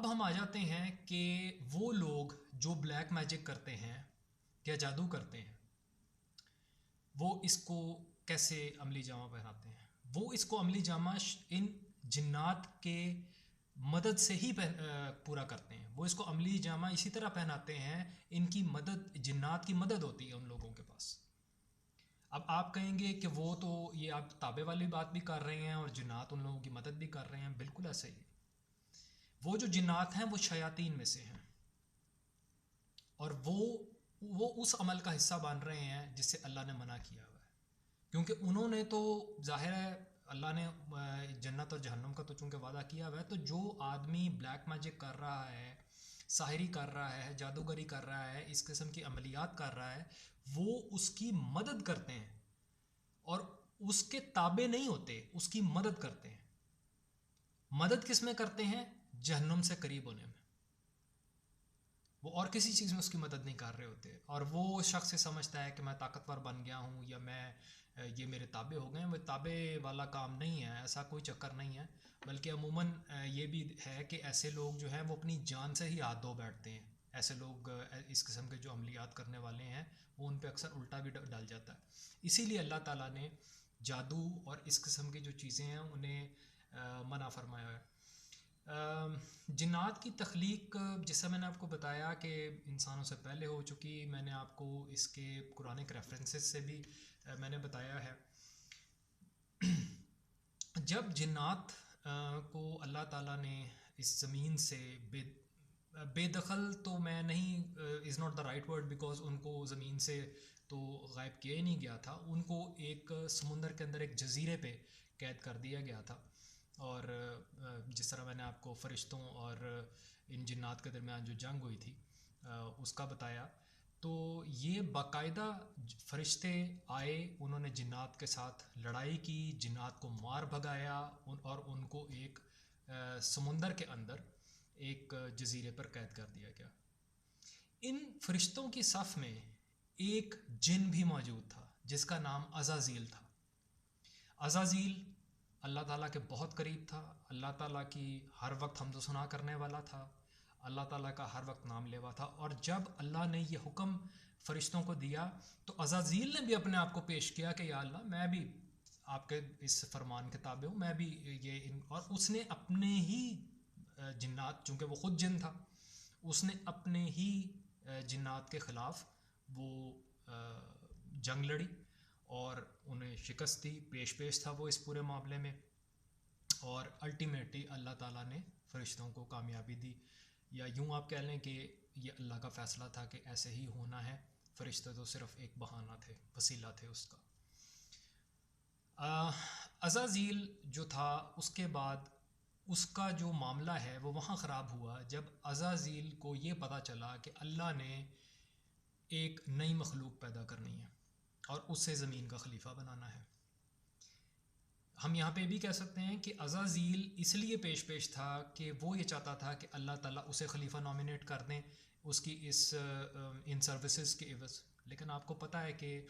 اب ہم آ جاتے ہیں کہ وہ لوگ جو بلیک میجک کرتے ہیں یا جادو کرتے ہیں وہ اس کو کیسے عملی جامہ پہناتے ہیں. وہ اس کو عملی جامہ ان جنات کے مدد سے ہی پورا کرتے ہیں. وہ اس کو عملی جامہ اسی طرح پہناتے ہیں, ان کی مدد, جنات کی مدد ہوتی ہے ان لوگوں کے پاس. اب آپ کہیں گے کہ وہ تو یہ آپ تابع والی بات بھی کر رہے ہیں اور جنات ان لوگوں کی مدد بھی کر رہے ہیں. بالکل ایسا ہی ہے. وہ جو جنات ہیں وہ شیاطین میں سے ہیں, اور وہ اس عمل کا حصہ بن رہے ہیں جس سے اللہ نے منع کیا ہوا ہے. کیونکہ انہوں نے تو ظاہر ہے اللہ نے جنت اور جہنم کا تو چونکہ وعدہ کیا ہوا ہے, تو جو آدمی بلیک میجک کر رہا ہے, ساحری کر رہا ہے, جادوگری کر رہا ہے, اس قسم کی عملیات کر رہا ہے, وہ اس کی مدد کرتے ہیں اور اس کے تابع نہیں ہوتے, اس کی مدد کرتے ہیں. مدد کس میں کرتے ہیں؟ جہنم سے قریب ہونے میں. وہ اور کسی چیز میں اس کی مدد نہیں کر رہے ہوتے. اور وہ شخص سمجھتا ہے کہ میں طاقتور بن گیا ہوں یا میں یہ میرے تابع ہو گئے ہیں. وہ تابع والا کام نہیں ہے, ایسا کوئی چکر نہیں ہے. بلکہ عموماً یہ بھی ہے کہ ایسے لوگ جو ہیں وہ اپنی جان سے ہی ہاتھ دھو بیٹھتے ہیں. ایسے لوگ, اس قسم کے جو عملیات کرنے والے ہیں, وہ ان پہ اکثر الٹا بھی ڈال جاتا ہے. اسی لیے اللہ تعالیٰ نے جادو اور اس قسم کی جو چیزیں ہیں انہیں منع فرمایا ہے. جنات کی تخلیق جیسا میں نے آپ کو بتایا کہ انسانوں سے پہلے ہو چکی. میں نے آپ کو اس کے قرآنک ریفرنسز سے بھی میں نے بتایا ہے. جب جنات کو اللہ تعالیٰ نے اس زمین سے بے دخل, تو میں نہیں, is not the right word, because ان کو زمین سے تو غائب کیا ہی نہیں گیا تھا. ان کو ایک سمندر کے اندر ایک جزیرے پہ قید کر دیا گیا تھا. اور جس طرح میں نے آپ کو فرشتوں اور ان جنات کے درمیان جو جنگ ہوئی تھی اس کا بتایا, تو یہ باقاعدہ فرشتے آئے, انہوں نے جنات کے ساتھ لڑائی کی, جنات کو مار بھگایا اور ان کو ایک سمندر کے اندر ایک جزیرے پر قید کر دیا گیا. ان فرشتوں کی صف میں ایک جن بھی موجود تھا جس کا نام عزازیل تھا. عزازیل اللہ تعالیٰ کے بہت قریب تھا, اللہ تعالیٰ کی ہر وقت حمد و ثنا کرنے والا تھا, اللہ تعالیٰ کا ہر وقت نام لیوا تھا. اور جب اللہ نے یہ حکم فرشتوں کو دیا تو عزازیل نے بھی اپنے آپ کو پیش کیا کہ یا اللہ میں بھی آپ کے اس فرمان کے تابع ہوں, میں بھی یہ. اور اس نے اپنے ہی جنات, چونکہ وہ خود جن تھا, اس نے اپنے ہی جنات کے خلاف وہ جنگ لڑی اور انہیں شکست دی. پیش تھا وہ اس پورے معاملے میں, اور الٹیمیٹلی اللہ تعالیٰ نے فرشتوں کو کامیابی دی. یا یوں آپ کہہ لیں کہ یہ اللہ کا فیصلہ تھا کہ ایسے ہی ہونا ہے. فرشتے تو صرف ایک بہانہ تھے, وسیلہ تھے اس کا. عزازیل جو تھا, اس کے بعد اس کا جو معاملہ ہے وہ وہاں خراب ہوا جب عزازیل کو یہ پتہ چلا کہ اللہ نے ایک نئی مخلوق پیدا کرنی ہے اور اس سے زمین کا خلیفہ بنانا ہے. ہم یہاں پہ بھی کہہ سکتے ہیں کہ عزازیل اس لیے پیش تھا کہ وہ یہ چاہتا تھا کہ اللہ تعالیٰ اسے خلیفہ نامینیٹ کر دیں اس کی ان سروسز کے عوض. لیکن آپ کو پتہ ہے کہ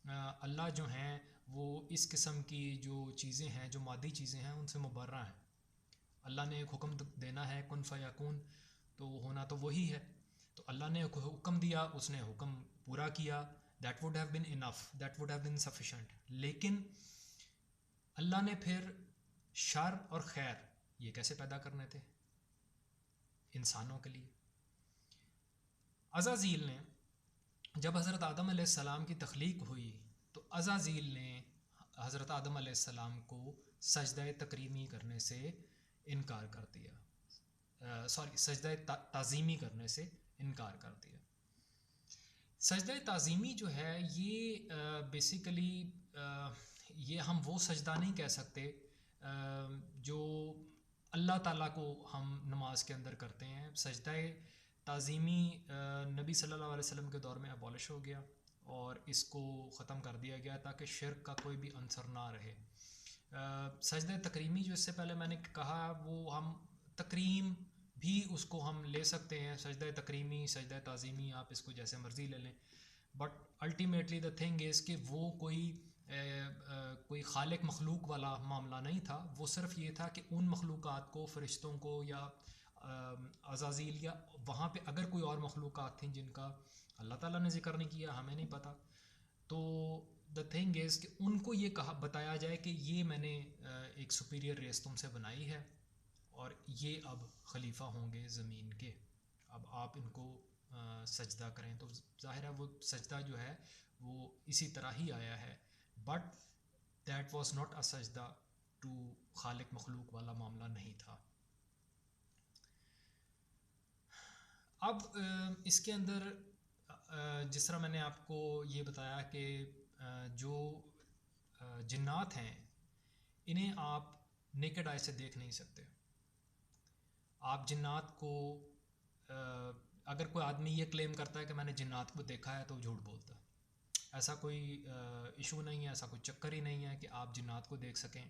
اللہ جو ہیں وہ اس قسم کی جو چیزیں ہیں, جو مادی چیزیں ہیں, ان سے مبرہ ہیں. اللہ نے ایک حکم دینا ہے کن فیکون, تو ہونا تو وہی ہے. تو اللہ نے ایک حکم دیا, اس نے حکم پورا کیا. That would have been enough, that would have been sufficient. لیکن اللہ نے پھر شر اور خیر یہ کیسے پیدا کرنے تھے انسانوں کے لیے. عزازیل نے جب حضرت آدم علیہ السلام کی تخلیق ہوئی تو عزازیل نے حضرت آدم علیہ السلام کو سجدہ تکریمی کرنے سے انکار کر دیا, سجدہ تعظیمی کرنے سے انکار کر دیا. سجدہ تعظیمی جو ہے یہ بیسیکلی یہ ہم وہ سجدہ نہیں کہہ سکتے جو اللہ تعالیٰ کو ہم نماز کے اندر کرتے ہیں. سجدہ تعظیمی نبی صلی اللہ علیہ وسلم کے دور میں ابالش ہو گیا اور اس کو ختم کر دیا گیا تاکہ شرک کا کوئی بھی عنصر نہ رہے. سجدہ تکریمی جو اس سے پہلے میں نے کہا, وہ ہم تکریم بھی اس کو ہم لے سکتے ہیں, سجدہ تکریمی, سجدہ تعظیمی, آپ اس کو جیسے مرضی لے لیں. But ultimately the thing is کہ وہ کوئی خالق مخلوق والا معاملہ نہیں تھا. وہ صرف یہ تھا کہ ان مخلوقات کو, فرشتوں کو یا عزازیل یا وہاں پہ اگر کوئی اور مخلوقات تھیں جن کا اللہ تعالیٰ نے ذکر نہیں کیا، ہمیں نہیں پتہ. تو دا تھنگ از کہ ان کو یہ بتایا جائے کہ یہ میں نے ایک سپیریئر ریس تم سے بنائی ہے اور یہ اب خلیفہ ہوں گے زمین کے، اب آپ ان کو سجدہ کریں. تو ظاہر ہے وہ سجدہ جو ہے وہ اسی طرح ہی آیا ہے، but that was not a سجدہ ٹو خالق مخلوق والا معاملہ نہیں تھا. اب اس کے اندر جس طرح میں نے آپ کو یہ بتایا کہ جو جنات ہیں انہیں آپ نیکڈ آئی سے دیکھ نہیں سکتے. آپ جنات کو اگر کوئی آدمی یہ کلیم کرتا ہے کہ میں نے جنات کو دیکھا ہے تو وہ جھوٹ بولتا ہے. ایسا کوئی ایشو نہیں ہے، ایسا کوئی چکر ہی نہیں ہے کہ آپ جنات کو دیکھ سکیں.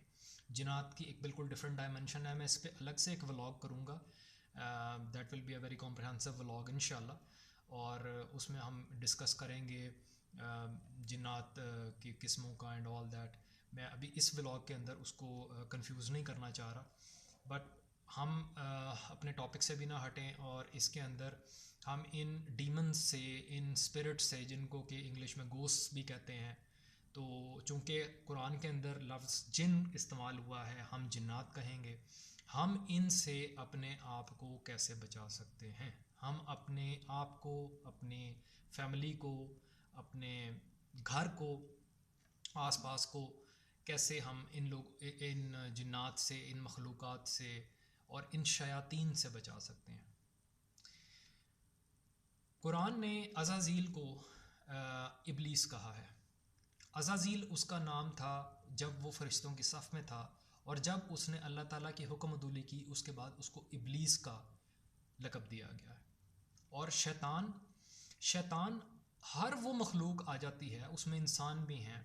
جنات کی ایک بالکل ڈفرینٹ ڈائمنشن ہے. میں اس پہ الگ سے ایک ولاگ کروں گا، that will be a very comprehensive vlog انشاءاللہ، اور اس میں ہم ڈسکس کریں گے جنات کی قسموں کا اینڈ آل دیٹ. میں ابھی اس ولاگ کے اندر اس کو کنفیوز نہیں کرنا چاہ رہا، بٹ ہم اپنے ٹاپک سے بھی نہ ہٹیں اور اس کے اندر ہم ان ڈیمنز سے، ان اسپرٹ سے، جن کو کہ انگلش میں گوسٹ بھی کہتے ہیں، تو چونکہ قرآن کے اندر لفظ جن استعمال ہوا ہے، ہم جنات کہیں گے. ہم ان سے اپنے آپ کو کیسے بچا سکتے ہیں؟ ہم اپنے آپ کو، اپنے فیملی کو، اپنے گھر کو، آس پاس کو کیسے ہم ان جنات سے، ان مخلوقات سے اور ان شیاطین سے بچا سکتے ہیں؟ قرآن نے عزازیل کو ابلیس کہا ہے. عزازیل اس کا نام تھا جب وہ فرشتوں کی صف میں تھا، اور جب اس نے اللہ تعالیٰ کی حکم عدولی کی اس کے بعد اس کو ابلیس کا لقب دیا گیا ہے. اور شیطان ہر وہ مخلوق آ جاتی ہے، اس میں انسان بھی ہیں،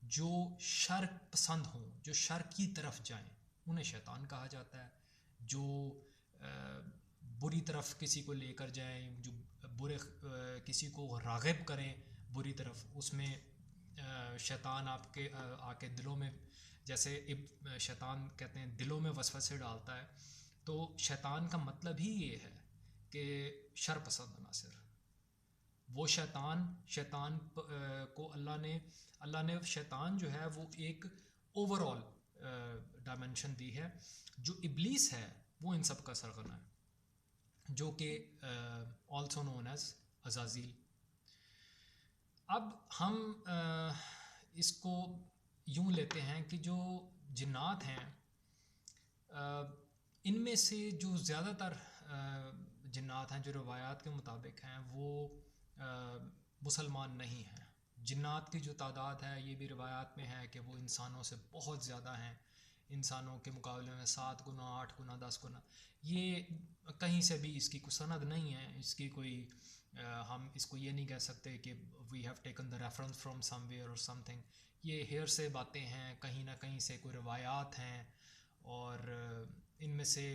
جو شر پسند ہوں، جو شر کی طرف جائیں، انہیں شیطان کہا جاتا ہے. جو بری طرف کسی کو لے کر جائیں، جو کسی کو راغب کریں بری طرف، اس میں شیطان آپ کے آ کے دلوں میں، جیسے شیطان کہتے ہیں دلوں میں وسوسے ڈالتا ہے. تو شیطان کا مطلب ہی یہ ہے کہ شر پسند عناصر. وہ شیطان کو اللہ نے شیطان جو ہے وہ ایک اوور آل ڈائمنشن دی ہے. جو ابلیس ہے وہ ان سب کا سرغنہ ہے، جو کہ آلسو نون ایز عزازیل. اب ہم اس کو یوں لیتے ہیں کہ جو جنات ہیں، ان میں سے جو زیادہ تر جنات ہیں جو روایات کے مطابق ہیں وہ مسلمان نہیں ہیں. جنات کی جو تعداد ہے یہ بھی روایات میں ہے کہ وہ انسانوں سے بہت زیادہ ہیں، انسانوں کے مقابلے میں 7 گنا، 8 گنا، 10 گنا. یہ کہیں سے بھی اس کی کوئی سند نہیں ہے، اس کی کوئی ہم اس کو یہ نہیں کہہ سکتے کہ we have taken the reference from somewhere or some thing. یہ ہیئر سے باتیں ہیں، کہیں نہ کہیں سے کوئی روایات ہیں، اور ان میں سے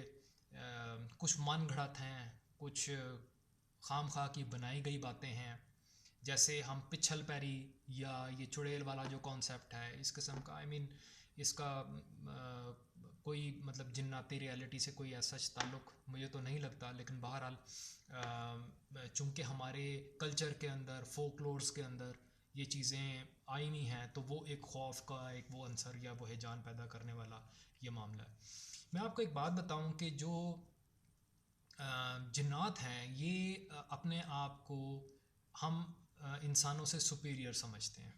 کچھ من گھڑت ہیں، کچھ خام خواہ کی بنائی گئی باتیں ہیں. جیسے ہم پچھل پیری یا یہ چڑیل والا جو کانسیپٹ ہے، اس قسم کا اس کا کوئی مطلب جناتی ریالٹی سے کوئی ایسا تعلق مجھے تو نہیں لگتا. لیکن بہرحال چونکہ ہمارے کلچر کے اندر، فوک لورز کے اندر یہ چیزیں آئی ہوئی ہیں، تو وہ ایک خوف کا ایک وہ عنصر یا وہ ہیجان پیدا کرنے والا یہ معاملہ ہے. میں آپ کو ایک بات بتاؤں کہ جو جنات ہیں یہ اپنے آپ کو ہم انسانوں سے سپیریئر سمجھتے ہیں،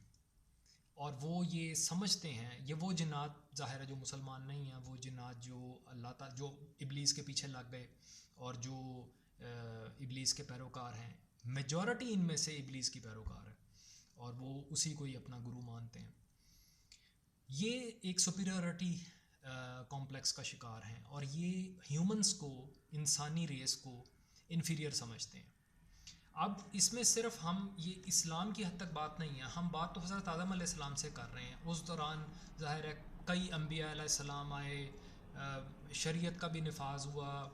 اور وہ یہ سمجھتے ہیں، یہ وہ جنات ظاہر ہے جو مسلمان نہیں ہیں، وہ جنات جو اللہ تعالیٰ جو ابلیس کے پیچھے لگ گئے اور جو ابلیس کے پیروکار ہیں، میجورٹی ان میں سے ابلیس کی پیروکار ہے اور وہ اسی کو ہی اپنا گرو مانتے ہیں. یہ ایک سپیریورٹی کمپلیکس کا شکار ہیں، اور یہ ہیومنس کو، انسانی ریس کو انفیریئر سمجھتے ہیں. اب اس میں صرف ہم یہ اسلام کی حد تک بات نہیں ہے، ہم بات تو حضرت آدم علیہ السلام سے کر رہے ہیں. اس دوران ظاہر ہے کئی انبیاء علیہ السلام آئے، شریعت کا بھی نفاذ ہوا،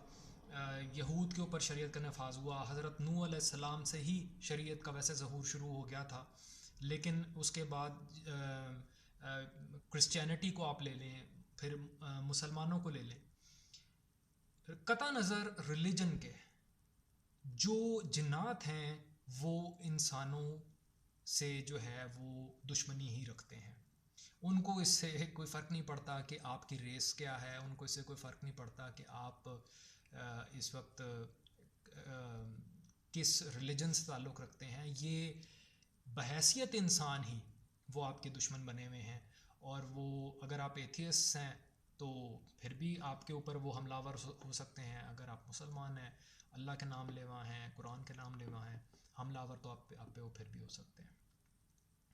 یہود کے اوپر شریعت کا نفاذ ہوا. حضرت نوح علیہ السلام سے ہی شریعت کا ویسے ظہور شروع ہو گیا تھا، لیکن اس کے بعد کرسچینٹی کو آپ لے لیں، پھر مسلمانوں کو لے لیں، قطع نظر ریلیجن کے، جو جنات ہیں وہ انسانوں سے جو ہے وہ دشمنی ہی رکھتے ہیں. ان کو اس سے کوئی فرق نہیں پڑتا کہ آپ کی ریس کیا ہے, ان کو اس سے کوئی فرق نہیں پڑتا کہ آپ اس وقت کس ریلیجن سے تعلق رکھتے ہیں. یہ بحیثیت انسان ہی وہ آپ کے دشمن بنے ہوئے ہیں. اور وہ اگر آپ ایتھیسٹ ہیں تو پھر بھی آپ کے اوپر وہ حملہ آور ہو سکتے ہیں. اگر آپ مسلمان ہیں, اللہ کے نام لیوا ہیں, قرآن کے نام لیوا ہیں, حملہ آور تو آپ پہ وہ پھر بھی ہو سکتے ہیں,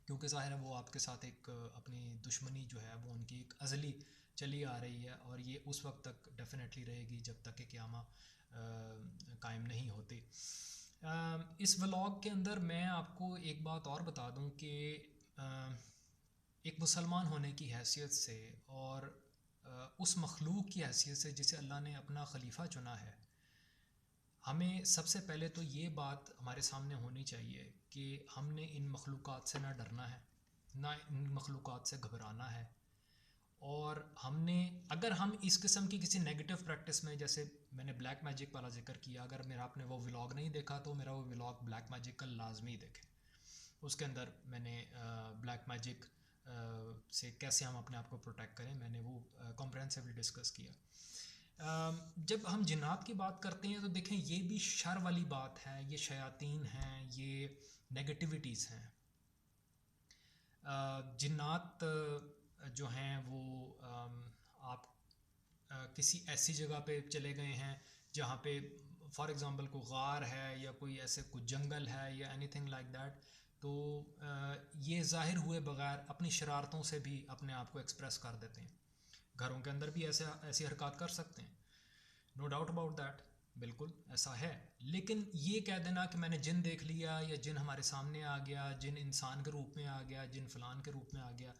کیونکہ ظاہر ہے وہ آپ کے ساتھ ایک اپنی دشمنی جو ہے وہ ان کی ایک ازلی چلی آ رہی ہے, اور یہ اس وقت تک ڈیفینیٹلی رہے گی جب تک کہ قیامہ قائم نہیں ہوتی. اس ولاگ کے اندر میں آپ کو ایک بات اور بتا دوں کہ ایک مسلمان ہونے کی حیثیت سے اور اس مخلوق کی حیثیت سے جسے اللہ نے اپنا خلیفہ چنا ہے, ہمیں سب سے پہلے تو یہ بات ہمارے سامنے ہونی چاہیے کہ ہم نے ان مخلوقات سے نہ ڈرنا ہے, نہ ان مخلوقات سے گھبرانا ہے. اور ہم نے اگر ہم اس قسم کی کسی نیگیٹو پریکٹس میں, جیسے میں نے بلیک میجک والا ذکر کیا, اگر میرا آپ نے وہ ولاگ نہیں دیکھا تو میرا وہ ولاگ بلیک میجک کا لازمی دیکھیں. اس کے اندر میں نے بلیک میجک سے کیسے ہم اپنے آپ کو پروٹیکٹ کریں, میں نے وہ کمپریہنسولی ڈسکس کیا. جب ہم جنات کی بات کرتے ہیں تو دیکھیں یہ بھی شر والی بات ہے, یہ شیاطین ہیں, یہ نیگیٹیوٹیز ہیں. جنات جو ہیں وہ آپ کسی ایسی جگہ پہ چلے گئے ہیں جہاں پہ فار ایگزامپل کوئی غار ہے یا کوئی ایسے کوئی جنگل ہے یا اینی تھنگ لائک دیٹ, تو یہ ظاہر ہوئے بغیر اپنی شرارتوں سے بھی اپنے آپ کو ایکسپریس کر دیتے ہیں. گھروں کے اندر بھی ایسی حرکات کر سکتے ہیں, نو ڈاؤٹ اباؤٹ دیٹ, بالکل ایسا ہے. لیکن یہ کہہ دینا کہ میں نے جن دیکھ لیا یا جن ہمارے سامنے آ گیا, جن انسان کے روپ میں آ گیا, جن فلان کے روپ میں آ گیا,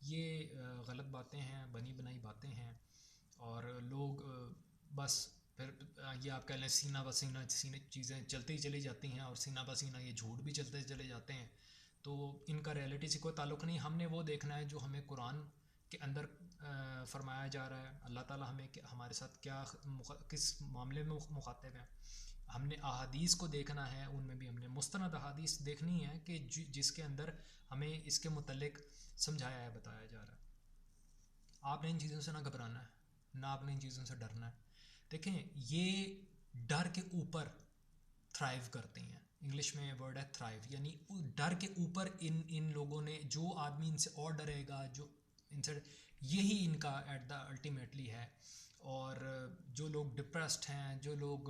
یہ غلط باتیں ہیں, بنی بنائی باتیں ہیں. اور لوگ بس پھر یہ آپ کہہ لیں سینہ بسینہ چیزیں چلتی ہی چلی جاتی ہیں, اور سینہ بسینہ یہ جھوٹ بھی چلتے چلے جاتے ہیں. تو ان کا ریئلٹی سے کوئی تعلق نہیں. ہم نے وہ دیکھنا ہے جو ہمیں قرآن کے اندر فرمایا جا رہا ہے. اللہ تعالیٰ ہمیں ہمارے ساتھ کیا کس معاملے میں مخاطب ہے. ہم نے احادیث کو دیکھنا ہے, ان میں بھی ہم نے مستند احادیث دیکھنی ہے کہ جس کے اندر ہمیں اس کے متعلق سمجھایا ہے, بتایا جا رہا ہے. آپ نے ان چیزوں سے نہ گھبرانا ہے, نہ آپ نے ان چیزوں سے ڈرنا ہے. دیکھیں یہ ڈر کے اوپر تھرائیو کرتے ہیں, انگلش میں ورڈ ہے تھرائیو, یعنی ڈر کے اوپر ان لوگوں نے, جو آدمی ان سے اور ڈرے گا, جو ان سے یہی ان کا ایٹ دا الٹیمیٹلی ہے. اور جو لوگ ڈپریسڈ ہیں, جو لوگ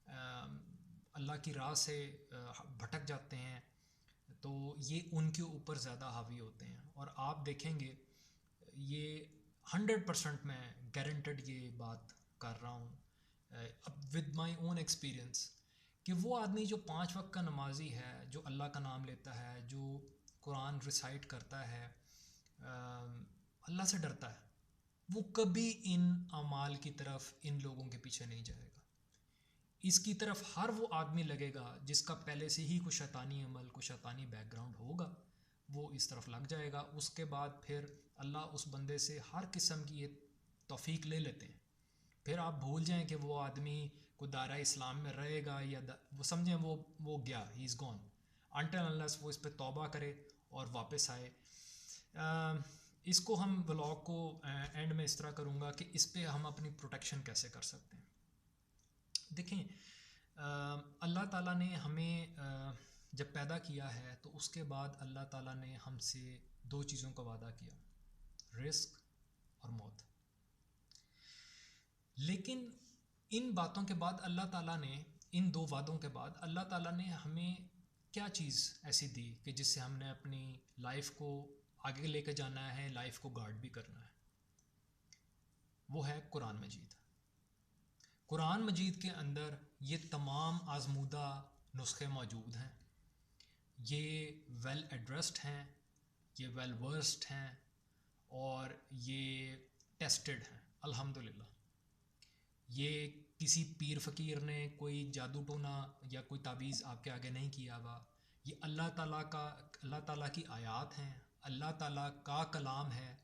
اللہ کی راہ سے بھٹک جاتے ہیں, تو یہ ان کے اوپر زیادہ حاوی ہوتے ہیں. اور آپ دیکھیں گے یہ 100% میں گارنٹیڈ یہ بات کر رہا ہوں ود مائی اون ایکسپیرئنس, کہ وہ آدمی جو 5 وقت کا نمازی ہے, جو اللہ کا نام لیتا ہے, جو قرآن ریسائٹ کرتا ہے, اللہ سے ڈرتا ہے, وہ کبھی ان اعمال کی طرف, ان لوگوں کے پیچھے نہیں جائے گا. اس کی طرف ہر وہ آدمی لگے گا جس کا پہلے سے ہی کوئی شیطانی عمل, کوئی شیطانی بیک گراؤنڈ ہوگا, وہ اس طرف لگ جائے گا. اس کے بعد پھر اللہ اس بندے سے ہر قسم کی یہ توفیق لے لیتے ہیں. پھر آپ بھول جائیں کہ وہ آدمی کو دائرہ اسلام میں رہے گا, یا وہ سمجھیں وہ گیا, ہی از گون, انٹل انلیس وہ اس پہ توبہ کرے اور واپس آئے. اس کو ہم ولاگ کو اینڈ میں اس طرح کروں گا کہ اس پہ ہم اپنی پروٹیکشن کیسے کر سکتے ہیں. دیکھیں اللہ تعالیٰ نے ہمیں جب پیدا کیا ہے تو اس کے بعد اللہ تعالیٰ نے ہم سے 2 چیزوں کا وعدہ کیا, رزق اور موت. لیکن ان باتوں کے بعد اللہ تعالیٰ نے, ان 2 وعدوں کے بعد اللہ تعالیٰ نے ہمیں کیا چیز ایسی دی کہ جس سے ہم نے اپنی لائف کو آگے لے کے جانا ہے, لائف کو گارڈ بھی کرنا ہے. وہ ہے قرآن مجید. قرآن مجید کے اندر یہ تمام آزمودہ نسخے موجود ہیں. یہ ویل ایڈریسڈ ہیں, یہ ویل ورسڈ ہیں, اور یہ ٹیسٹڈ ہیں الحمدللہ. یہ کسی پیر فقیر نے کوئی جادو ٹونا یا کوئی تعویذ آپ کے آگے نہیں کیا ہوا. یہ اللہ تعالیٰ کی آیات ہیں, اللہ تعالیٰ کا کلام ہے.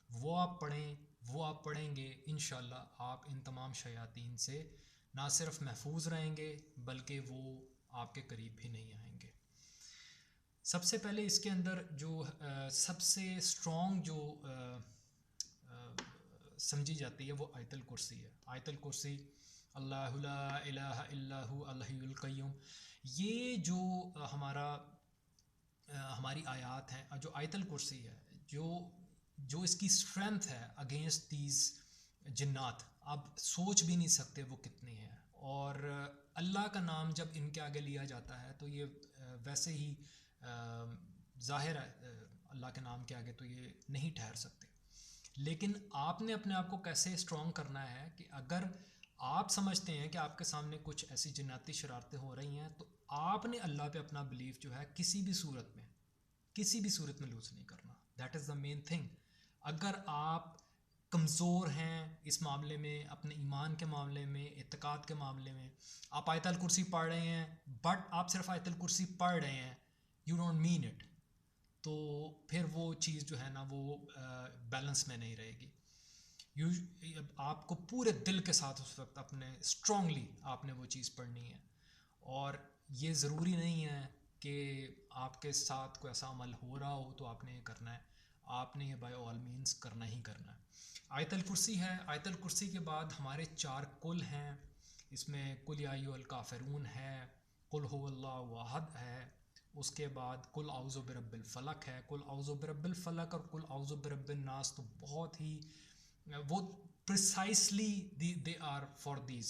وہ آپ پڑھیں, وہ آپ پڑھیں گے, انشاءاللہ آپ ان تمام شیاطین سے نہ صرف محفوظ رہیں گے بلکہ وہ آپ کے قریب بھی نہیں آئیں گے۔ سب سے پہلے اس کے اندر جو سب سے اسٹرانگ جو سمجھی جاتی ہے وہ آیت الکرسی ہے۔ آیت الکرسی، اللہ لا الہ الا ہو الحی القیوم، یہ جو ہماری آیات ہیں، جو آیت الکرسی ہے، جو اس کی اسٹرینتھ ہے اگینسٹ دیز جنات، آپ سوچ بھی نہیں سکتے وہ کتنی ہے۔ اور اللہ کا نام جب ان کے آگے لیا جاتا ہے تو یہ ویسے ہی ظاہر ہے اللہ کے نام کے آگے تو یہ نہیں ٹھہر سکتے۔ لیکن آپ نے اپنے آپ کو کیسے اسٹرانگ کرنا ہے کہ اگر آپ سمجھتے ہیں کہ آپ کے سامنے کچھ ایسی جناتی شرارتیں ہو رہی ہیں تو آپ نے اللہ پہ اپنا بلیف جو ہے کسی بھی صورت میں لوز نہیں کرنا۔ That is the main thing. اگر آپ کمزور ہیں اس معاملے میں، اپنے ایمان کے معاملے میں، اعتقاد کے معاملے میں، آپ آیت الکرسی پڑھ رہے ہیں بٹ آپ صرف آیت الکرسی پڑھ رہے ہیں، یو ڈونٹ مین اٹ، تو پھر وہ چیز جو ہے نا وہ بیلنس میں نہیں رہے گی۔ آپ کو پورے دل کے ساتھ اس وقت اپنے اسٹرانگلی آپ نے وہ چیز پڑھنی ہے، اور یہ ضروری نہیں ہے کہ آپ کے ساتھ کوئی ایسا عمل ہو رہا ہو تو آپ نے یہ کرنا ہے، آپ نے یہ بائی آل مینس کرنا ہی کرنا ہے۔ آیت الکرسی ہے، آیت الکرسی کے بعد ہمارے 4 کل ہیں، اس میں قل یا ایھا الکافرون ہے، قل ھو اللہ احد ہے، اس کے بعد قل اعوذ برب الفلق ہے۔ قل اعوذ برب الفلق اور قل اعوذ برب الناس تو بہت ہی وہ precisely they are for these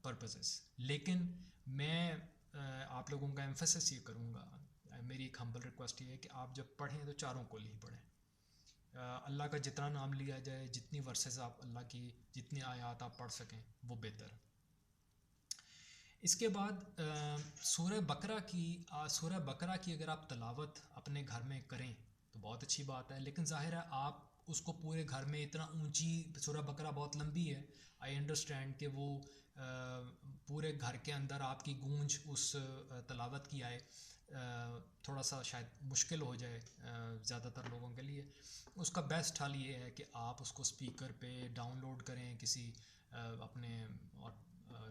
purposes, لیکن میں آپ لوگوں کا ایمفیسس یہ کروں گا، میری ایک ہمبل ریکویسٹ یہ ہے کہ آپ جب پڑھیں تو 4 کل ہی پڑھیں۔ اللہ کا جتنا نام لیا جائے، جتنی ورسز آپ اللہ کی جتنی آیات آپ پڑھ سکیں وہ بہتر ہے۔ اس کے بعد سورہ بقرہ کی اگر آپ تلاوت اپنے گھر میں کریں تو بہت اچھی بات ہے، لیکن ظاہر ہے آپ اس کو پورے گھر میں، اتنا اونچی سورہ بقرہ بہت لمبی ہے، آئی انڈرسٹینڈ کہ وہ پورے گھر کے اندر آپ کی گونج اس تلاوت کی آئے، تھوڑا سا شاید مشکل ہو جائے زیادہ تر لوگوں کے لیے۔ اس کا بیسٹ حل یہ ہے کہ آپ اس کو اسپیکر پہ ڈاؤن لوڈ کریں، کسی اپنے اور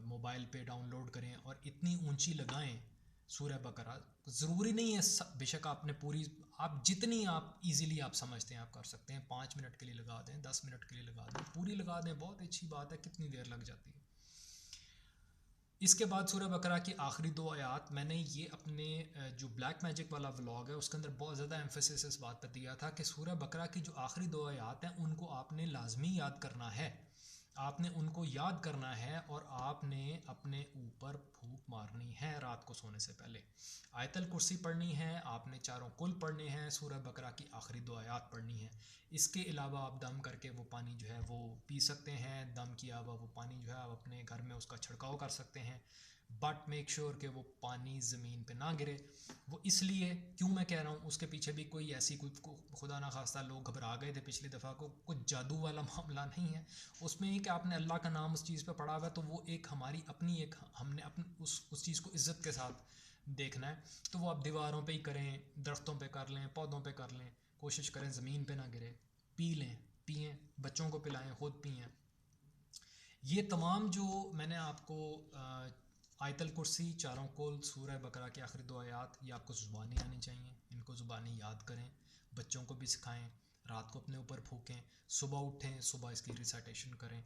موبائل پہ ڈاؤن لوڈ کریں اور اتنی اونچی لگائیں سورہ بقرہ۔ ضروری نہیں ہے بے شک آپ نے پوری، آپ جتنی آپ ایزیلی آپ سمجھتے ہیں آپ کر سکتے ہیں، 5 منٹ کے لیے لگا دیں، 10 منٹ کے لیے لگا دیں، پوری لگا دیں، بہت اچھی بات ہے، کتنی دیر لگ جاتی ہے۔ اس کے بعد سورہ بقرہ کی آخری 2 آیات، میں نے یہ اپنے جو بلیک میجک والا ولاگ ہے اس کے اندر بہت زیادہ ایمفیسس اس بات پہ دیا تھا کہ سورہ بقرہ کی جو آخری 2 آیات ہیں ان کو آپ نے لازمی یاد کرنا ہے، آپ نے ان کو یاد کرنا ہے، اور آپ نے اپنے اوپر پھونک مارنی ہے رات کو سونے سے پہلے۔ آیت الکرسی پڑھنی ہے، آپ نے 4 کل پڑھنے ہیں، سورہ بقرہ کی آخری 2 آیات پڑھنی ہے۔ اس کے علاوہ آپ دم کر کے وہ پانی جو ہے وہ پی سکتے ہیں، دم کیا ہوا وہ پانی جو ہے آپ اپنے گھر میں اس کا چھڑکاؤ کر سکتے ہیں، بٹ میک شور کہ وہ پانی زمین پہ نہ گرے۔ وہ اس لیے کیوں میں کہہ رہا ہوں، اس کے پیچھے بھی کوئی ایسی کوئی خدا نہ خواستہ لوگ گھبرا گئے تھے پچھلی دفعہ کو، کچھ جادو والا معاملہ نہیں ہے اس میں، یہ کہ آپ نے اللہ کا نام اس چیز پہ پڑھا ہوا ہے تو وہ ایک ہماری اپنی ایک، ہم نے اپنی اس چیز کو عزت کے ساتھ دیکھنا ہے، تو وہ آپ دیواروں پہ ہی کریں، درختوں پہ کر لیں، پودوں پہ کر لیں، کوشش کریں زمین پہ نہ گرے، پی لیں، پئیں، بچوں کو پلائیں، خود پئیں۔ یہ تمام جو میں نے آپ کو آیت الکرسی، 4 کل، سورہ بقرہ کی آخری 2 آیات، یہ آپ کو زبانی آنی چاہیے، ان کو زبانی یاد کریں، بچوں کو بھی سکھائیں، رات کو اپنے اوپر پھونکیں، صبح اٹھیں، صبح اس کی ریسائٹیشن کریں۔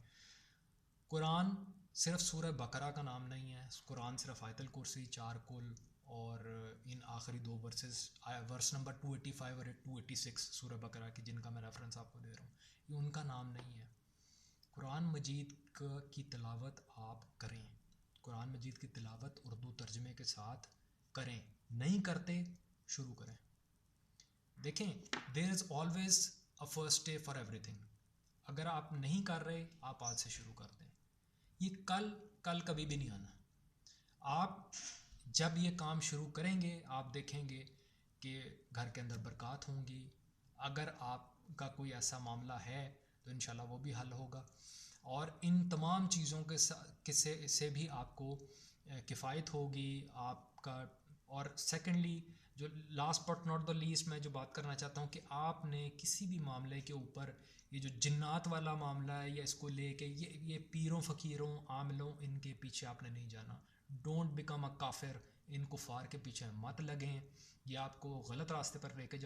قرآن صرف سورہ بقرہ کا نام نہیں ہے، قرآن صرف آیت الکرسی، 4 کل اور ان آخری 2 ورسز، ورس نمبر 285 اور 286 سورہ بقرہ کی، جن کا میں ریفرنس آپ کو دے رہا ہوں، یہ ان کا نام نہیں ہے۔ قرآن مجید کی تلاوت آپ کریں، قرآن مجید کی تلاوت اردو ترجمے کے ساتھ کریں، نہیں کرتے شروع کریں۔ دیکھیں there is always a first day for everything، اگر آپ نہیں کر رہے آپ آج سے شروع کر دیں، یہ کل کبھی بھی نہیں آنا۔ آپ جب یہ کام شروع کریں گے آپ دیکھیں گے کہ گھر کے اندر برکات ہوں گی، اگر آپ کا کوئی ایسا معاملہ ہے تو انشاءاللہ وہ بھی حل ہوگا، اور ان تمام چیزوں کے سے بھی آپ کو کفایت ہوگی آپ کا۔ اور سیکنڈلی جو last but not the least میں جو بات کرنا چاہتا ہوں کہ آپ نے کسی بھی معاملے کے اوپر یہ جو جنات والا معاملہ ہے یا اس کو لے کے یہ پیروں فقیروں عاملوں ان کے پیچھے آپ نے نہیں جانا. ڈونٹ بیکم اے کافر. ان کفار کے پیچھے مت لگیں، یہ آپ کو غلط راستے پر لے کے